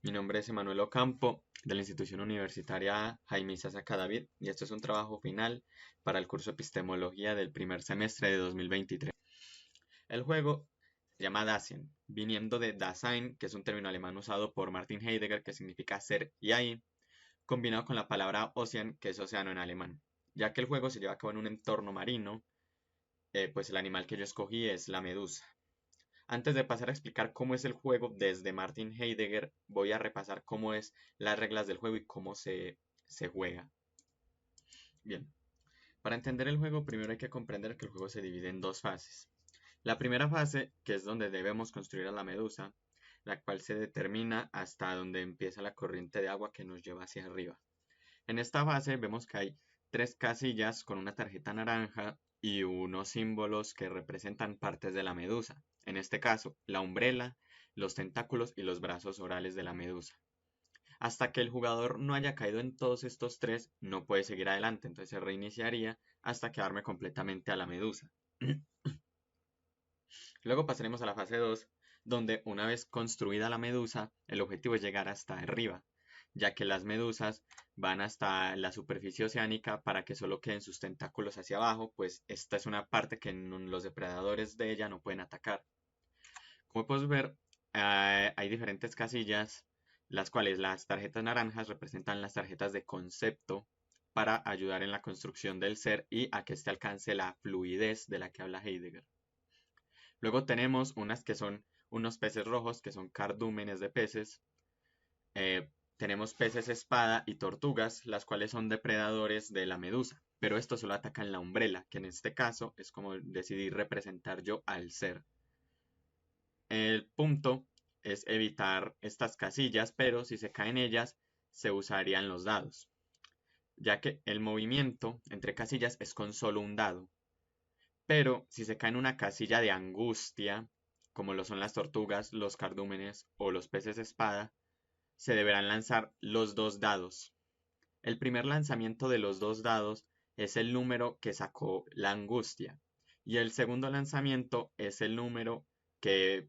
Mi nombre es Emanuel Ocampo, de la institución universitaria Jaime Isaac David, y esto es un trabajo final para el curso Epistemología del primer semestre de 2023. El juego se llama Dasein, viniendo de Dasein, que es un término alemán usado por Martin Heidegger, que significa ser y ahí, combinado con la palabra Ocean, que es océano en alemán. Ya que el juego se lleva a cabo en un entorno marino, pues el animal que yo escogí es la medusa. Antes de pasar a explicar cómo es el juego desde Martin Heidegger, voy a repasar cómo es las reglas del juego y cómo se juega. Bien, para entender el juego, primero hay que comprender que el juego se divide en dos fases. La primera fase, que es donde debemos construir a la medusa, la cual se determina hasta donde empieza la corriente de agua que nos lleva hacia arriba. En esta fase vemos que hay tres casillas con una tarjeta naranja y unos símbolos que representan partes de la medusa. En este caso, la umbrela, los tentáculos y los brazos orales de la medusa. Hasta que el jugador no haya caído en todos estos tres, no puede seguir adelante, entonces se reiniciaría hasta quedarme completamente a la medusa. Luego pasaremos a la fase 2, donde una vez construida la medusa, el objetivo es llegar hasta arriba, ya que las medusas van hasta la superficie oceánica para que solo queden sus tentáculos hacia abajo, pues esta es una parte que los depredadores de ella no pueden atacar. Como puedes ver, hay diferentes casillas, las cuales las tarjetas naranjas representan las tarjetas de concepto para ayudar en la construcción del ser y a que éste alcance la fluidez de la que habla Heidegger. Luego tenemos unas que son unos peces rojos, que son cardúmenes de peces. Tenemos peces espada y tortugas, las cuales son depredadores de la medusa. Pero estos solo atacan la umbrela, que en este caso es como decidí representar yo al ser. El punto es evitar estas casillas, pero si se caen ellas, se usarían los dados, ya que el movimiento entre casillas es con solo un dado. Pero si se cae en una casilla de angustia, como lo son las tortugas, los cardúmenes o los peces espada, se deberán lanzar los dos dados. El primer lanzamiento de los dos dados es el número que sacó la angustia y el segundo lanzamiento es el número que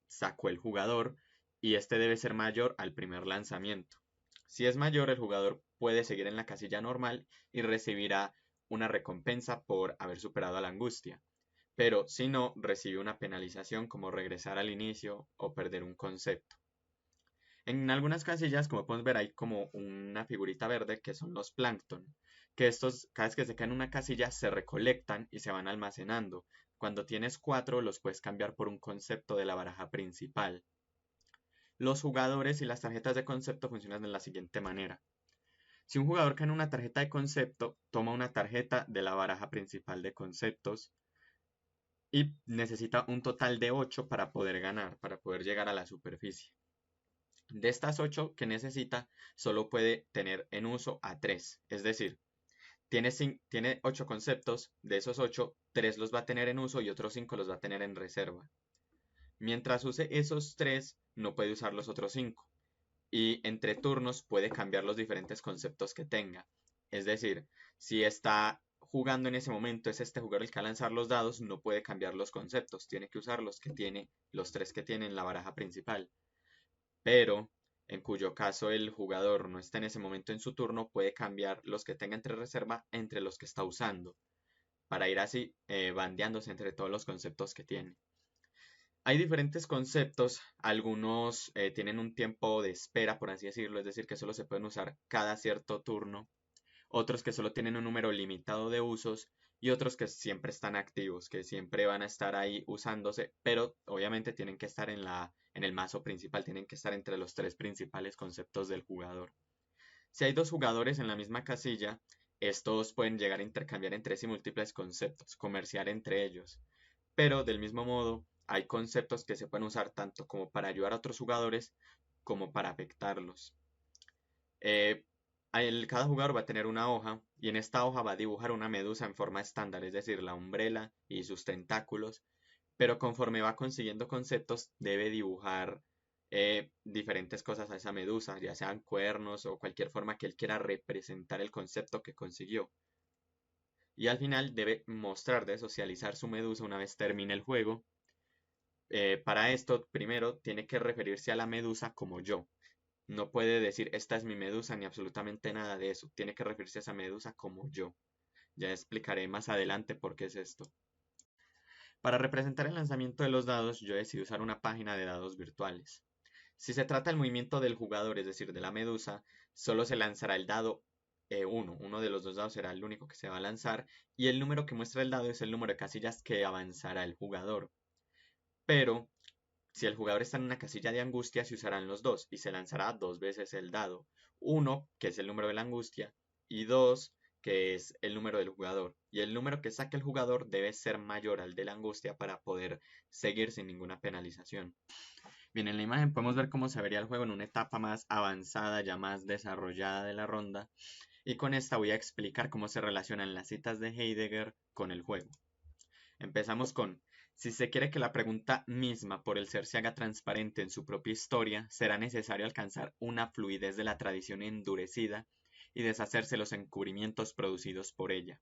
sacó el jugador y este debe ser mayor al primer lanzamiento. Si es mayor, el jugador puede seguir en la casilla normal y recibirá una recompensa por haber superado a la angustia, pero si no, recibe una penalización como regresar al inicio o perder un concepto. En algunas casillas, como podemos ver, hay como una figurita verde que son los plancton, que estos, cada vez que se caen en una casilla, se recolectan y se van almacenando. Cuando tienes 4, los puedes cambiar por un concepto de la baraja principal. Los jugadores y las tarjetas de concepto funcionan de la siguiente manera. Si un jugador cae en una tarjeta de concepto, toma una tarjeta de la baraja principal de conceptos y necesita un total de 8 para poder ganar, para poder llegar a la superficie. De estas 8 que necesita, solo puede tener en uso a 3. Es decir, tiene 8 conceptos, de esos 8, 3 los va a tener en uso y otros 5 los va a tener en reserva. Mientras use esos 3, no puede usar los otros 5. Y entre turnos puede cambiar los diferentes conceptos que tenga. Es decir, si está jugando en ese momento, es este jugador el que va a lanzar los dados, no puede cambiar los conceptos. Tiene que usar los que tiene, los 3 que tiene en la baraja principal. Pero en cuyo caso el jugador no está en ese momento en su turno, puede cambiar los que tenga entre reserva entre los que está usando, para ir así bandeándose entre todos los conceptos que tiene. Hay diferentes conceptos, algunos tienen un tiempo de espera, por así decirlo, es decir, que solo se pueden usar cada cierto turno, otros que solo tienen un número limitado de usos y otros que siempre están activos, que siempre van a estar ahí usándose, pero obviamente tienen que estar en el mazo principal, tienen que estar entre los tres principales conceptos del jugador. Si hay dos jugadores en la misma casilla, estos pueden llegar a intercambiar entre sí múltiples conceptos, comerciar entre ellos, pero del mismo modo hay conceptos que se pueden usar tanto como para ayudar a otros jugadores como para afectarlos. Eh, Cada jugador va a tener una hoja y en esta hoja va a dibujar una medusa en forma estándar, es decir, la umbrela y sus tentáculos, pero conforme va consiguiendo conceptos debe dibujar diferentes cosas a esa medusa, ya sean cuernos o cualquier forma que él quiera representar el concepto que consiguió. Y al final debe mostrar, de socializar su medusa una vez termine el juego. Para esto, primero tiene que referirse a la medusa como yo. No puede decir esta es mi medusa ni absolutamente nada de eso. Tiene que referirse a esa medusa como yo. Ya explicaré más adelante por qué es esto. Para representar el lanzamiento de los dados, yo decidí usar una página de dados virtuales. Si se trata del movimiento del jugador, es decir, de la medusa, solo se lanzará el dado 1. Uno de los dos dados será el único que se va a lanzar y el número que muestra el dado es el número de casillas que avanzará el jugador. Pero si el jugador está en una casilla de angustia, se usarán los dos y se lanzará dos veces el dado. Uno, que es el número de la angustia, y dos, que es el número del jugador. Y el número que saque el jugador debe ser mayor al de la angustia para poder seguir sin ninguna penalización. Bien, en la imagen podemos ver cómo se vería el juego en una etapa más avanzada, ya más desarrollada de la ronda. Y con esta voy a explicar cómo se relacionan las citas de Heidegger con el juego. Empezamos con, si se quiere que la pregunta misma por el ser se haga transparente en su propia historia, será necesario alcanzar una fluidez de la tradición endurecida y deshacerse los encubrimientos producidos por ella.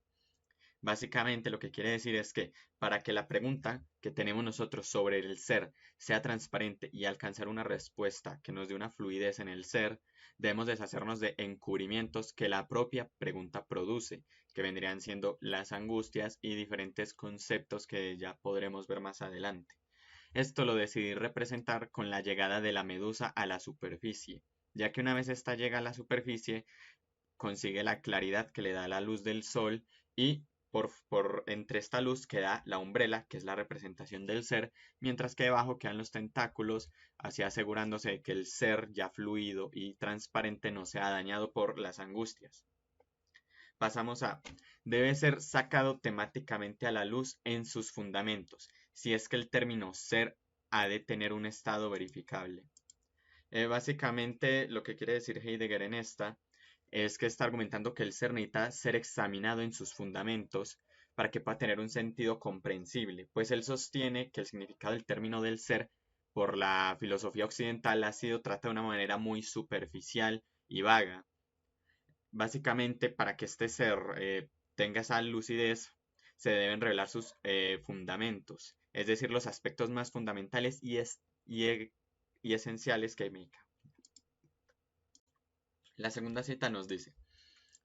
Básicamente lo que quiere decir es que para que la pregunta que tenemos nosotros sobre el ser sea transparente y alcanzar una respuesta que nos dé una fluidez en el ser, debemos deshacernos de encubrimientos que la propia pregunta produce, que vendrían siendo las angustias y diferentes conceptos que ya podremos ver más adelante. Esto lo decidí representar con la llegada de la medusa a la superficie, ya que una vez esta llega a la superficie, consigue la claridad que le da la luz del sol y entre esta luz queda la umbrela, que es la representación del ser, mientras que debajo quedan los tentáculos, así asegurándose de que el ser ya fluido y transparente no sea dañado por las angustias. Pasamos a, debe ser sacado temáticamente a la luz en sus fundamentos, si es que el término ser ha de tener un estado verificable. Básicamente lo que quiere decir Heidegger en esta es que está argumentando que el ser necesita ser examinado en sus fundamentos para que pueda tener un sentido comprensible, pues él sostiene que el significado del término del ser por la filosofía occidental ha sido tratado de una manera muy superficial y vaga. Básicamente, para que este ser tenga esa lucidez, se deben revelar sus fundamentos, es decir, los aspectos más fundamentales y esenciales que me. La segunda cita nos dice,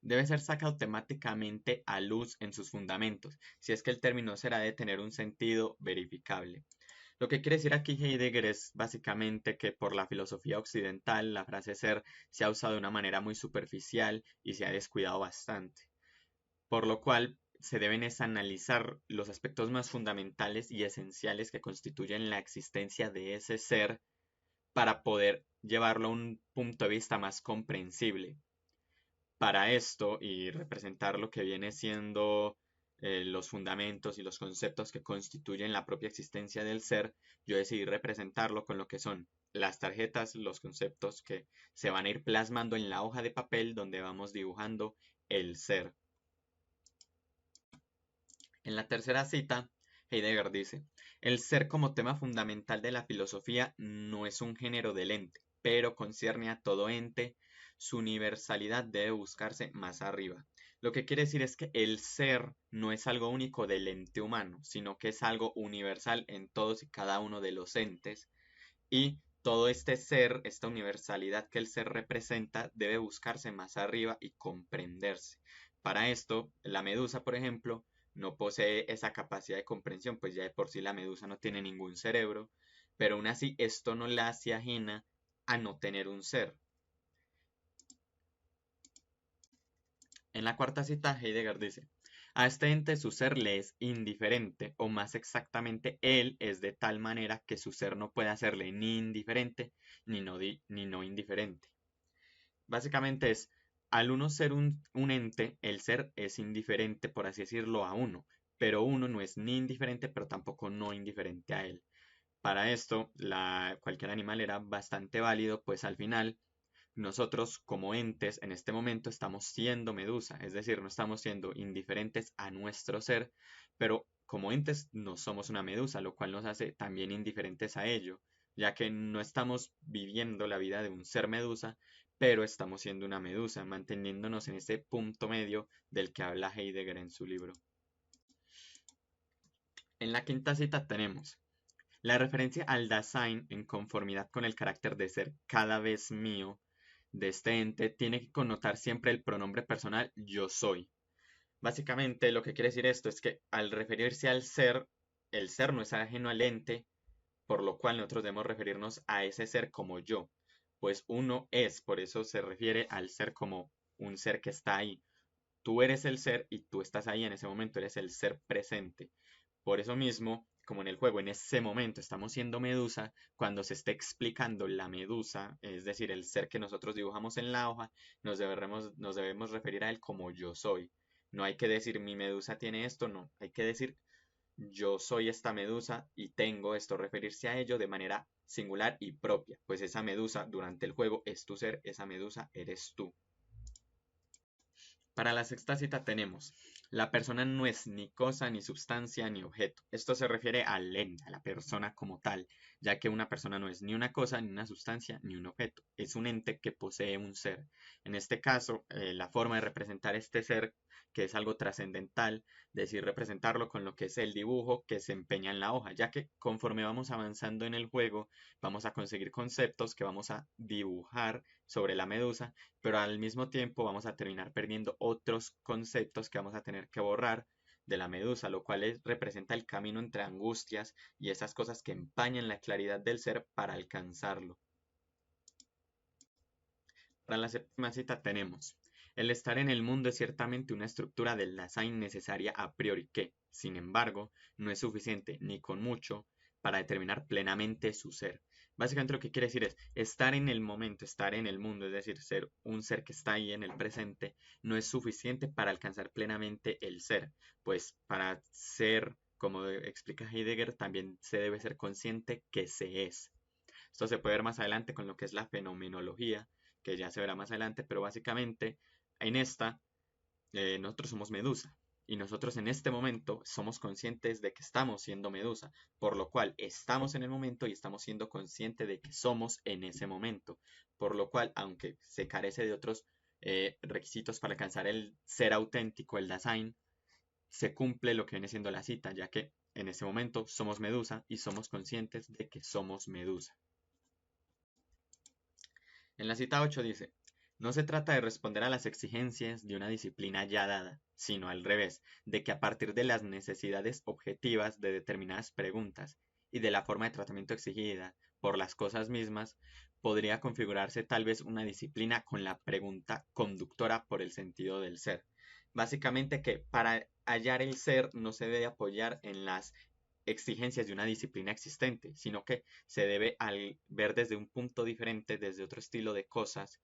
debe ser sacado temáticamente a luz en sus fundamentos, si es que el término será de tener un sentido verificable. Lo que quiere decir aquí Heidegger es básicamente que por la filosofía occidental la frase ser se ha usado de una manera muy superficial y se ha descuidado bastante, por lo cual se deben es analizar los aspectos más fundamentales y esenciales que constituyen la existencia de ese ser para poder llevarlo a un punto de vista más comprensible. Para esto y representar lo que viene siendo los fundamentos y los conceptos que constituyen la propia existencia del ser, yo decidí representarlo con lo que son las tarjetas, los conceptos que se van a ir plasmando en la hoja de papel donde vamos dibujando el ser. En la tercera cita, Heidegger dice, el ser como tema fundamental de la filosofía no es un género del ente, pero concierne a todo ente, su universalidad debe buscarse más arriba. Lo que quiere decir es que el ser no es algo único del ente humano, sino que es algo universal en todos y cada uno de los entes, y todo este ser, esta universalidad que el ser representa, debe buscarse más arriba y comprenderse. Para esto, la medusa, por ejemplo, no posee esa capacidad de comprensión, pues ya de por sí la medusa no tiene ningún cerebro, pero aún así esto no la hace ajena a no tener un ser. En la cuarta cita, Heidegger dice, a este ente su ser le es indiferente, o más exactamente, él es de tal manera que su ser no puede hacerle ni indiferente ni no indiferente. Básicamente es, al uno ser un ente, el ser es indiferente, por así decirlo, a uno, pero uno no es ni indiferente, pero tampoco no indiferente a él. Para esto, cualquier animal era bastante válido, pues al final nosotros como entes en este momento estamos siendo medusa, es decir, no estamos siendo indiferentes a nuestro ser, pero como entes no somos una medusa, lo cual nos hace también indiferentes a ello, ya que no estamos viviendo la vida de un ser medusa, pero estamos siendo una medusa, manteniéndonos en ese punto medio del que habla Heidegger en su libro. En la quinta cita tenemos la referencia al Dasein en conformidad con el carácter de ser cada vez mío de este ente tiene que connotar siempre el pronombre personal yo soy. Básicamente lo que quiere decir esto es que al referirse al ser, el ser no es ajeno al ente, por lo cual nosotros debemos referirnos a ese ser como yo, pues uno es, por eso se refiere al ser como un ser que está ahí. Tú eres el ser y tú estás ahí en ese momento, eres el ser presente. Por eso mismo, como en el juego, en ese momento estamos siendo Medusa, cuando se esté explicando la Medusa, es decir, el ser que nosotros dibujamos en la hoja, nos debemos referir a él como yo soy. No hay que decir mi Medusa tiene esto, no, hay que decir yo soy esta Medusa y tengo esto, referirse a ello de manera singular y propia, pues esa Medusa durante el juego es tu ser, esa Medusa eres tú. Para la sexta cita tenemos, la persona no es ni cosa, ni sustancia, ni objeto. Esto se refiere al ente, a la persona como tal, ya que una persona no es ni una cosa, ni una sustancia, ni un objeto. Es un ente que posee un ser. En este caso, la forma de representar este ser, que es algo trascendental, decir representarlo con lo que es el dibujo que se empeña en la hoja, ya que conforme vamos avanzando en el juego, vamos a conseguir conceptos que vamos a dibujar sobre la medusa, pero al mismo tiempo vamos a terminar perdiendo otros conceptos que vamos a tener que borrar de la medusa, lo cual representa el camino entre angustias y esas cosas que empañan la claridad del ser para alcanzarlo. Para la séptima cita tenemos, el estar en el mundo es ciertamente una estructura del Dasein necesaria a priori que, sin embargo, no es suficiente ni con mucho para determinar plenamente su ser. Básicamente lo que quiere decir es estar en el momento, estar en el mundo, es decir, ser un ser que está ahí en el presente, no es suficiente para alcanzar plenamente el ser, pues para ser, como explica Heidegger, también se debe ser consciente que se es. Esto se puede ver más adelante con lo que es la fenomenología, que ya se verá más adelante, pero básicamente en esta nosotros somos Medusa y nosotros en este momento somos conscientes de que estamos siendo Medusa, por lo cual estamos en el momento y estamos siendo conscientes de que somos en ese momento, por lo cual aunque se carece de otros requisitos para alcanzar el ser auténtico, el Dasein, se cumple lo que viene siendo la cita, ya que en ese momento somos Medusa y somos conscientes de que somos Medusa. En la cita 8 dice, no se trata de responder a las exigencias de una disciplina ya dada, sino al revés, de que a partir de las necesidades objetivas de determinadas preguntas y de la forma de tratamiento exigida por las cosas mismas, podría configurarse tal vez una disciplina con la pregunta conductora por el sentido del ser. Básicamente que para hallar el ser no se debe apoyar en las exigencias de una disciplina existente, sino que se debe al ver desde un punto diferente, desde otro estilo de cosas,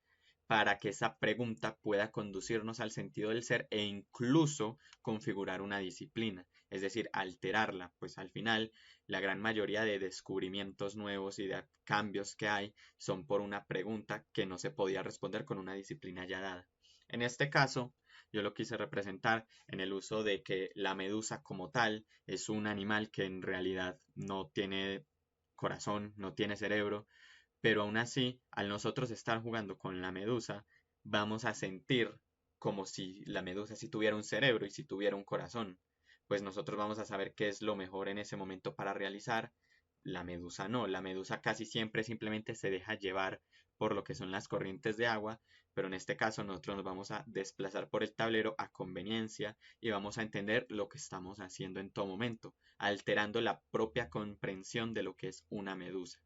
para que esa pregunta pueda conducirnos al sentido del ser e incluso configurar una disciplina, es decir, alterarla, pues al final la gran mayoría de descubrimientos nuevos y de cambios que hay son por una pregunta que no se podía responder con una disciplina ya dada. En este caso, yo lo quise representar en el uso de que la medusa como tal es un animal que en realidad no tiene corazón, no tiene cerebro, pero aún así, al nosotros estar jugando con la medusa, vamos a sentir como si la medusa sí tuviera un cerebro y si tuviera un corazón, pues nosotros vamos a saber qué es lo mejor en ese momento para realizar. La medusa no, la medusa casi siempre simplemente se deja llevar por lo que son las corrientes de agua, pero en este caso nosotros nos vamos a desplazar por el tablero a conveniencia y vamos a entender lo que estamos haciendo en todo momento, alterando la propia comprensión de lo que es una medusa.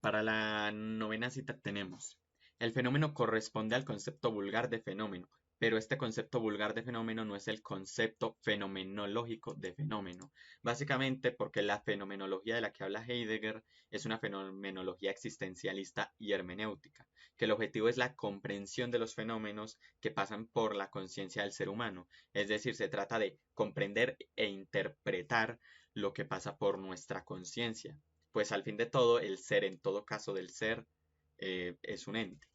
Para la novena cita tenemos, el fenómeno corresponde al concepto vulgar de fenómeno, pero este concepto vulgar de fenómeno no es el concepto fenomenológico de fenómeno. Básicamente porque la fenomenología de la que habla Heidegger es una fenomenología existencialista y hermenéutica, que el objetivo es la comprensión de los fenómenos que pasan por la conciencia del ser humano. Es decir, se trata de comprender e interpretar lo que pasa por nuestra conciencia, pues al fin de todo, el ser en todo caso del ser es un ente.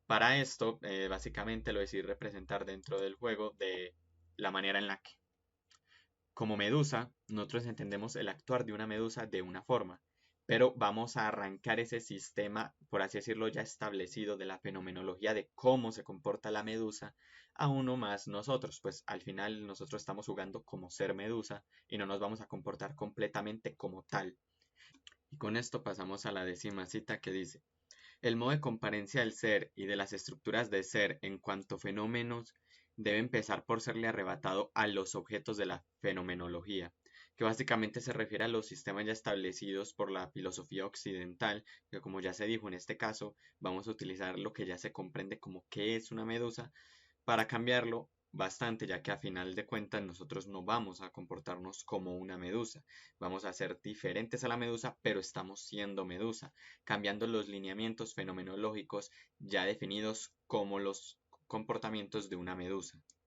Para esto, básicamente lo decidí representar dentro del juego de la manera en la que, como medusa, nosotros entendemos el actuar de una medusa de una forma, pero vamos a arrancar ese sistema, por así decirlo, ya establecido de la fenomenología de cómo se comporta la medusa a uno más nosotros, pues al final nosotros estamos jugando como ser medusa y no nos vamos a comportar completamente como tal. Y con esto pasamos a la décima cita que dice, El modo de comparencia del ser y de las estructuras de ser en cuanto fenómenos debe empezar por serle arrebatado a los objetos de la fenomenología, que básicamente se refiere a los sistemas ya establecidos por la filosofía occidental, que como ya se dijo en este caso, vamos a utilizar lo que ya se comprende como qué es una medusa para cambiarlo bastante, ya que a final de cuentas nosotros no vamos a comportarnos como una medusa, vamos a ser diferentes a la medusa, pero estamos siendo medusa, cambiando los lineamientos fenomenológicos ya definidos como los comportamientos de una medusa.